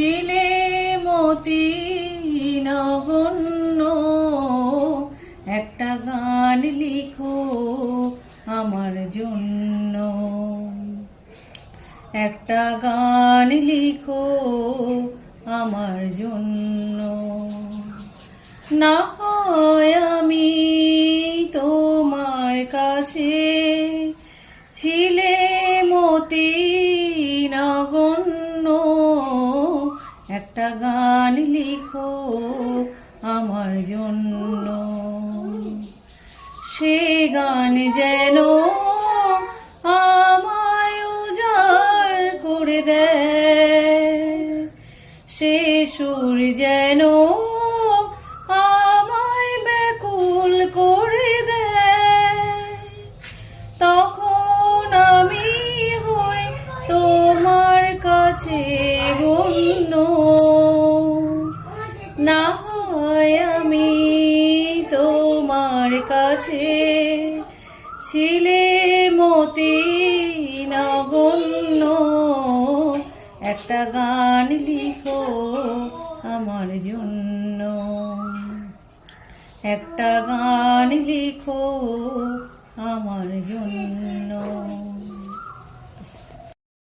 ছিলে মতি নগণ্য, একটা গান লিখো আমার জন্য, একটা গান লিখো আমার জন্য। না হয় আমি তোমার কাছে ছিলে মতি নগণ্য, একটা গান লিখো আমার জন্য। সে গান যেন আমায় উজাড় করে দেয়, সে সুর যেন আমায় ব্যাকুল করে দেয়। তখন আমি হই তোমার কাছে গণ্য, না হয় আমি তোমার কাছে ছিলে মতি নগণ্য, একটা গান লিখো আমার জন্য, একটা গান লিখো আমার জন্য।